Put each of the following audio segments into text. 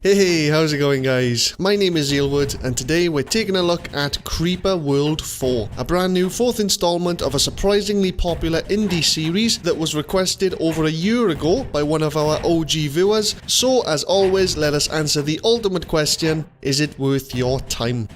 Hey, how's it going guys? My name is Eelwood and today we're taking a look at Creeper World 4, a brand new 4th installment of a surprisingly popular indie series that was requested over a year ago by one of our OG viewers. So as always, let us answer the ultimate question: is it worth your time?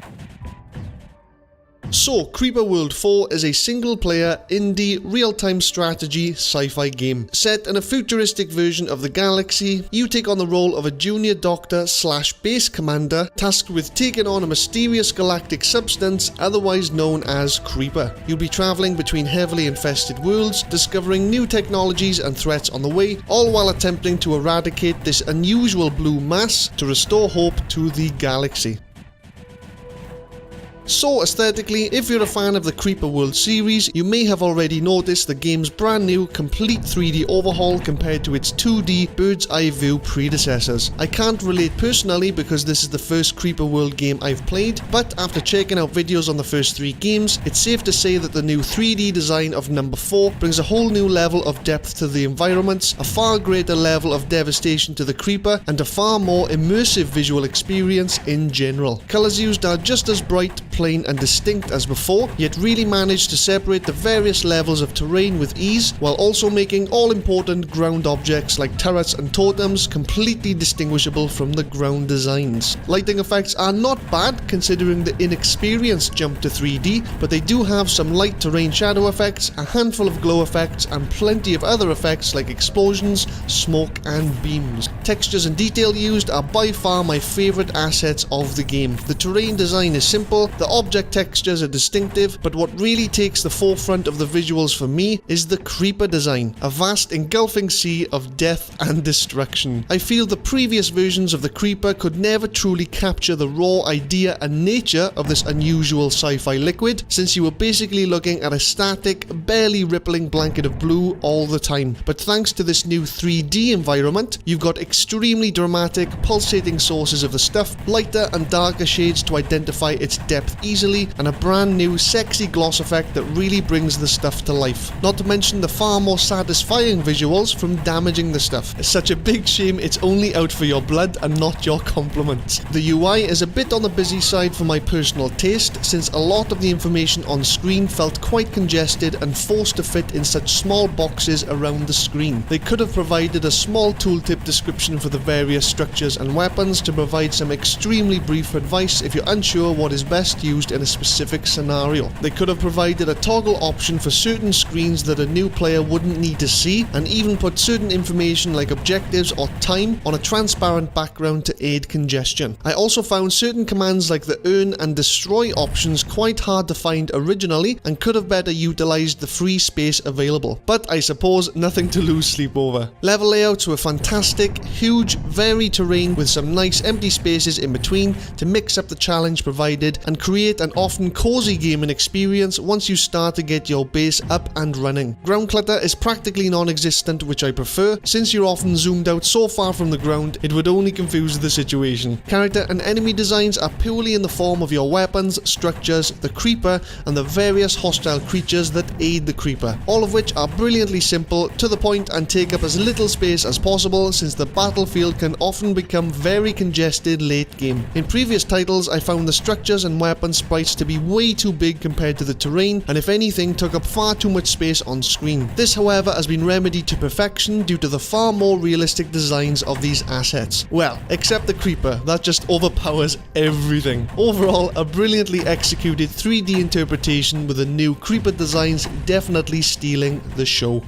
So, Creeper World 4 is a single-player, indie, real-time strategy sci-fi game. Set in a futuristic version of the galaxy, you take on the role of a junior doctor slash base commander tasked with taking on a mysterious galactic substance otherwise known as Creeper. You'll be travelling between heavily infested worlds, discovering new technologies and threats on the way, all while attempting to eradicate this unusual blue mass to restore hope to the galaxy. So aesthetically, if you're a fan of the Creeper World series, you may have already noticed the game's brand new, complete 3D overhaul compared to its 2D bird's eye view predecessors. I can't relate personally because this is the first Creeper World game I've played, but after checking out videos on the first 3 games, it's safe to say that the new 3D design of number 4 brings a whole new level of depth to the environments, a far greater level of devastation to the Creeper, and a far more immersive visual experience in general. Colours used are just as bright, plain and distinct as before, yet really managed to separate the various levels of terrain with ease, while also making all important ground objects like turrets and totems completely distinguishable from the ground designs. Lighting effects are not bad considering the inexperienced jump to 3D, but they do have some light terrain shadow effects, a handful of glow effects, and plenty of other effects like explosions, smoke and beams. Textures and detail used are by far my favourite assets of the game. The terrain design is simple, the object textures are distinctive, but what really takes the forefront of the visuals for me is the Creeper design, a vast engulfing sea of death and destruction. I feel the previous versions of the Creeper could never truly capture the raw idea and nature of this unusual sci-fi liquid, since you were basically looking at a static, barely rippling blanket of blue all the time. But thanks to this new 3D environment, you've got extremely dramatic, pulsating sources of the stuff, lighter and darker shades to identify its depth easily, and a brand new sexy gloss effect that really brings the stuff to life. Not to mention the far more satisfying visuals from damaging the stuff. It's such a big shame it's only out for your blood and not your compliments. The UI is a bit on the busy side for my personal taste, since a lot of the information on screen felt quite congested and forced to fit in such small boxes around the screen. They could have provided a small tooltip description for the various structures and weapons to provide some extremely brief advice if you're unsure what is best used in a specific scenario. They could have provided a toggle option for certain screens that a new player wouldn't need to see, and even put certain information like objectives or time on a transparent background to aid congestion. I also found certain commands like the earn and destroy options quite hard to find originally, and could have better utilized the free space available. But I suppose nothing to lose sleep over. Level layouts were fantastic, huge, varied terrain with some nice empty spaces in between to mix up the challenge provided and create an often cozy gaming experience once you start to get your base up and running. Ground clutter is practically non-existent, which I prefer, since you're often zoomed out so far from the ground it would only confuse the situation. Character and enemy designs are purely in the form of your weapons, structures, the Creeper, and the various hostile creatures that aid the Creeper, all of which are brilliantly simple, to the point, and take up as little space as possible, since the battlefield can often become very congested late game. In previous titles I found the structures and weapon sprites to be way too big compared to the terrain, and if anything took up far too much space on screen. This however has been remedied to perfection due to the far more realistic designs of these assets. Well, except the Creeper, that just overpowers everything. Overall, a brilliantly executed 3D interpretation with the new Creeper designs definitely stealing the show.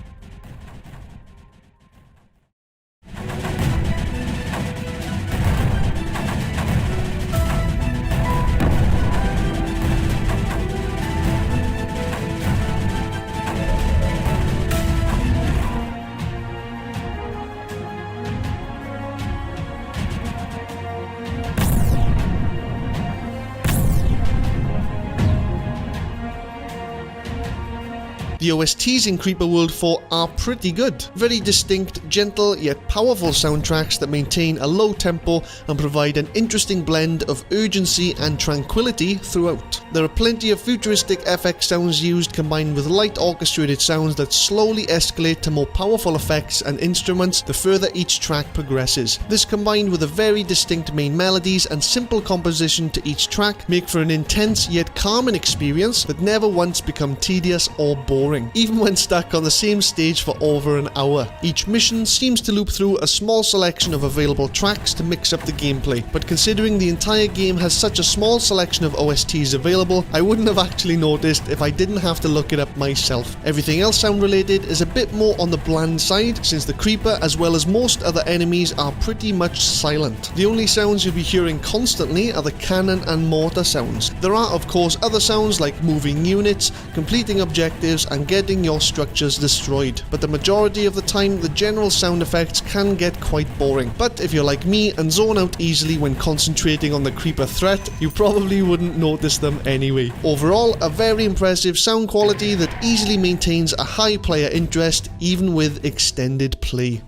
The OSTs in Creeper World 4 are pretty good. Very distinct, gentle yet powerful soundtracks that maintain a low tempo and provide an interesting blend of urgency and tranquility throughout. There are plenty of futuristic FX sounds used combined with light orchestrated sounds that slowly escalate to more powerful effects and instruments the further each track progresses. This combined with a very distinct main melodies and simple composition to each track make for an intense yet calming experience that never once become tedious or boring, even when stuck on the same stage for over an hour. Each mission seems to loop through a small selection of available tracks to mix up the gameplay, but considering the entire game has such a small selection of OSTs available, I wouldn't have actually noticed if I didn't have to look it up myself. Everything else sound related is a bit more on the bland side, since the Creeper as well as most other enemies are pretty much silent. The only sounds you'll be hearing constantly are the cannon and mortar sounds. There are of course other sounds like moving units, completing objectives and getting your structures destroyed, but the majority of the time the general sound effects can get quite boring. But if you're like me and zone out easily when concentrating on the Creeper threat, you probably wouldn't notice them anyway. Overall, a very impressive sound quality that easily maintains a high player interest even with extended play.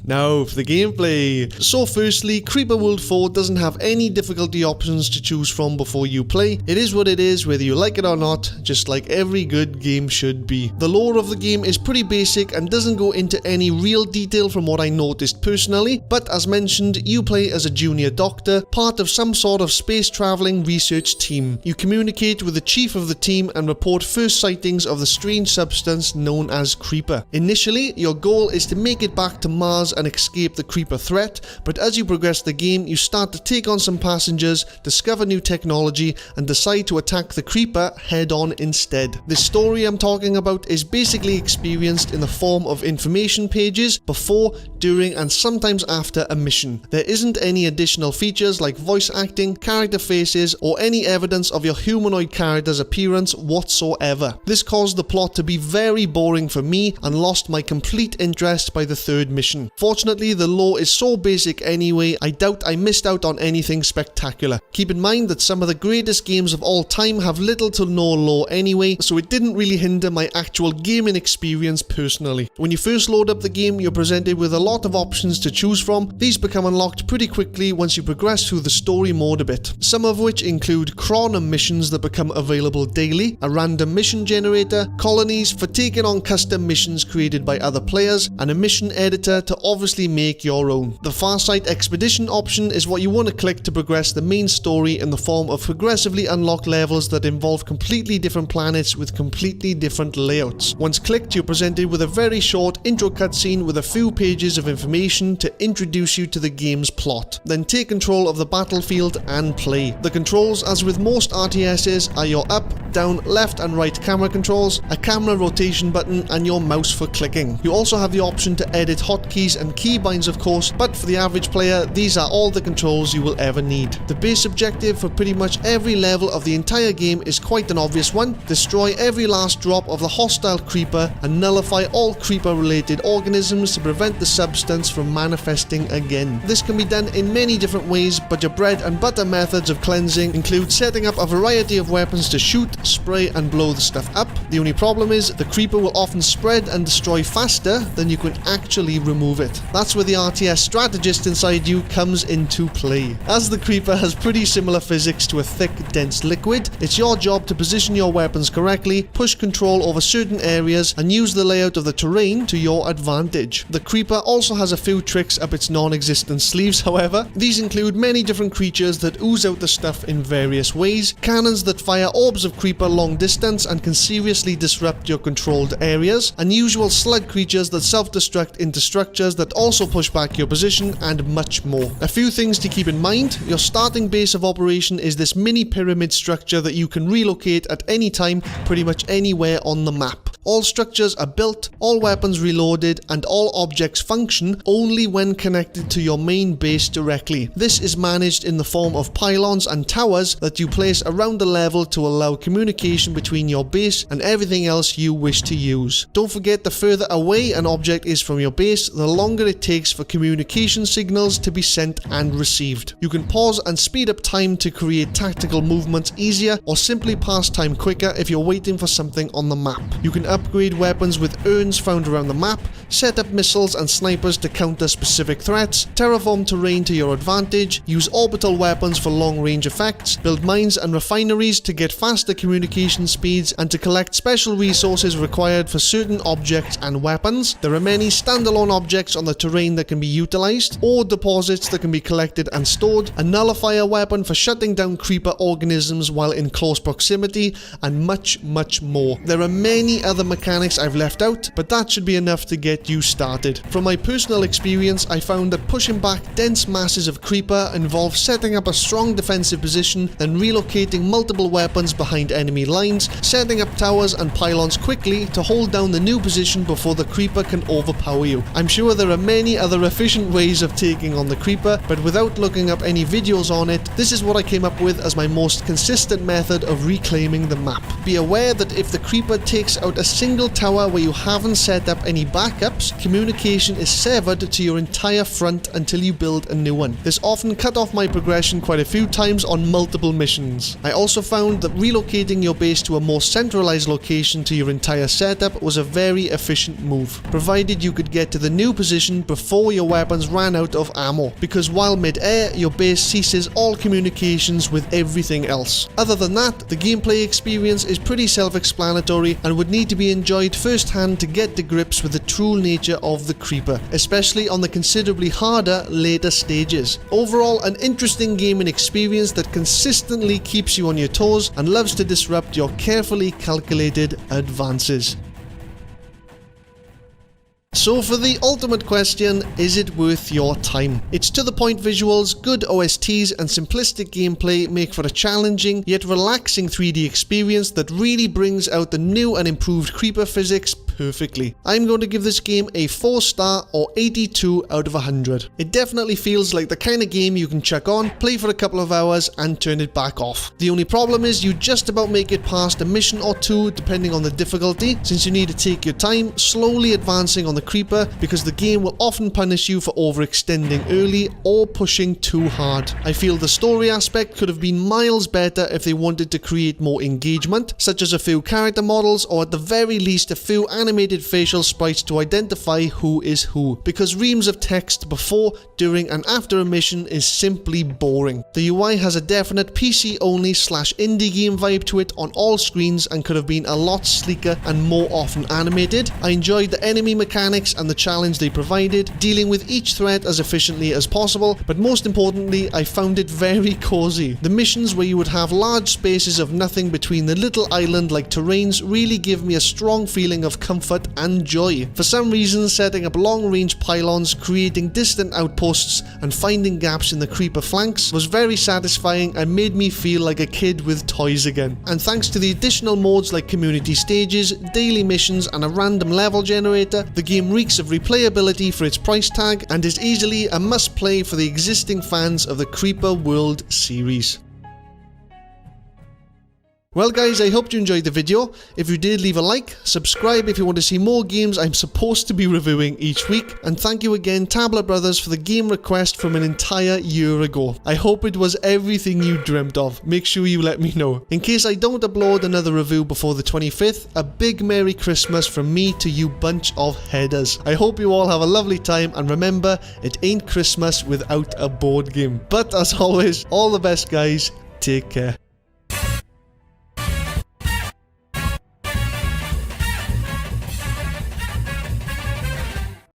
Now for the gameplay. So firstly, Creeper World 4 doesn't have any difficulty options to choose from before you play. It is what it is whether you like it or not, just like every good game should be. The lore of the game is pretty basic and doesn't go into any real detail from what I noticed personally, but as mentioned, you play as a junior doctor, part of some sort of space traveling research team. You communicate with the chief of the team and report first sightings of the strange substance known as Creeper. Initially, your goal is to make it back to Mars and escape the Creeper threat, but as you progress the game, you start to take on some passengers, discover new technology, and decide to attack the Creeper head on instead. This story I'm talking about is basically experienced in the form of information pages before, during, and sometimes after a mission. There isn't any additional features like voice acting, character faces, or any evidence of your humanoid character's appearance whatsoever. This caused the plot to be very boring for me and lost my complete interest by the third mission. Fortunately, the lore is so basic anyway, I doubt I missed out on anything spectacular. Keep in mind that some of the greatest games of all time have little to no lore anyway, so it didn't really hinder my actual gaming experience personally. When you first load up the game, you're presented with a lot of options to choose from. These become unlocked pretty quickly once you progress through the story mode a bit. Some of which include chrono missions that become available daily, a random mission generator, colonies for taking on custom missions created by other players, and a mission editor to obviously make your own. The Farsight Expedition option is what you want to click to progress the main story in the form of progressively unlocked levels that involve completely different planets with completely different layouts. Once clicked, you're presented with a very short intro cutscene with a few pages of information to introduce you to the game's plot. Then take control of the battlefield and play. The controls, as with most RTSs, are your up, down, left and right camera controls, a camera rotation button and your mouse for clicking. You also have the option to edit hotkeys and keybinds of course, but for the average player, these are all the controls you will ever need. The base objective for pretty much every level of the entire game is quite an obvious one: destroy every last drop of the hostile Creeper and nullify all Creeper related organisms to prevent the substance from manifesting again. This can be done in many different ways, but your bread and butter methods of cleansing include setting up a variety of weapons to shoot, spray and blow the stuff up. The only problem is the Creeper will often spread and destroy faster than you can actually remove it. That's where the RTS strategist inside you comes into play. As the Creeper has pretty similar physics to a thick, dense liquid, it's your job to position your weapons correctly, push control over certain areas, and use the layout of the terrain to your advantage. The Creeper also has a few tricks up its non-existent sleeves, however. These include many different creatures that ooze out the stuff in various ways, cannons that fire orbs of Creeper long distance and can seriously disrupt your controlled areas, unusual slug creatures that self-destruct into structures that also push back your position, and much more. A few things to keep in mind: your starting base of operation is this mini pyramid structure that you can relocate at any time, pretty much anywhere on the map. All structures are built, all weapons reloaded, and all objects function only when connected to your main base directly. This is managed in the form of pylons and towers that you place around the level to allow communication between your base and everything else you wish to use. Don't forget, the further away an object is from your base, the longer it takes for communication signals to be sent and received. You can pause and speed up time to create tactical movements easier, or simply pass time quicker if you're waiting for something on the map. You can upgrade weapons with urns found around the map, set up missiles and snipers to counter specific threats, terraform terrain to your advantage, use orbital weapons for long-range effects, build mines and refineries to get faster communication speeds, and to collect special resources required for certain objects and weapons. There are many standalone objects on the terrain that can be utilized, or deposits that can be collected and stored, a nullifier weapon for shutting down creeper organisms while in close proximity, and much more. There are many other mechanics I've left out, but that should be enough to get you started. From my personal experience, I found that pushing back dense masses of creeper involves setting up a strong defensive position, then relocating multiple weapons behind enemy lines, setting up towers and pylons quickly to hold down the new position before the creeper can overpower you. I'm sure there are many other efficient ways of taking on the creeper, but without looking up any videos on it, this is what I came up with as my most consistent method of reclaiming the map. Be aware that if the creeper takes out a single tower where you haven't set up any backups, communication is severed to your entire front until you build a new one. This often cut off my progression quite a few times on multiple missions. I also found that relocating your base to a more centralized location to your entire setup was a very efficient move, provided you could get to the new position before your weapons ran out of ammo, because while mid-air, your base ceases all communications with everything else. Other than that, the gameplay experience is pretty self-explanatory and would need to be enjoyed firsthand to get to grips with the true nature of the creeper, especially on the considerably harder later stages. Overall, an interesting gaming experience that consistently keeps you on your toes and loves to disrupt your carefully calculated advances. So for the ultimate question, is it worth your time? Its to-the-point visuals, good OSTs and simplistic gameplay make for a challenging yet relaxing 3D experience that really brings out the new and improved creeper physics perfectly. I'm going to give this game a 4-star or 82 out of 100. It definitely feels like the kind of game you can chuck on, play for a couple of hours and turn it back off. The only problem is you just about make it past a mission or two depending on the difficulty, since you need to take your time slowly advancing on the creeper, because the game will often punish you for overextending early or pushing too hard. I feel the story aspect could have been miles better if they wanted to create more engagement, such as a few character models or at the very least a few animated facial sprites to identify who is who, because reams of text before, during and after a mission is simply boring. The UI has a definite PC only / indie game vibe to it on all screens and could have been a lot sleeker and more often animated. I enjoyed the enemy mechanics and the challenge they provided, dealing with each threat as efficiently as possible, but most importantly, I found it very cozy. The missions where you would have large spaces of nothing between the little island-like terrains really give me a strong feeling of comfort and joy. For some reason, setting up long-range pylons, creating distant outposts, and finding gaps in the creeper flanks was very satisfying and made me feel like a kid with toys again. And thanks to the additional modes like community stages, daily missions, and a random level generator, the game reeks of replayability for its price tag and is easily a must-play for the existing fans of the Creeper World series. Well guys, I hope you enjoyed the video. If you did, leave a like, subscribe if you want to see more games I'm supposed to be reviewing each week, and thank you again Tablet Brothers for the game request from an entire year ago. I hope it was everything you dreamt of. Make sure you let me know. In case I don't upload another review before the 25th, a big Merry Christmas from me to you bunch of headers. I hope you all have a lovely time, and remember, it ain't Christmas without a board game. But as always, all the best guys, take care.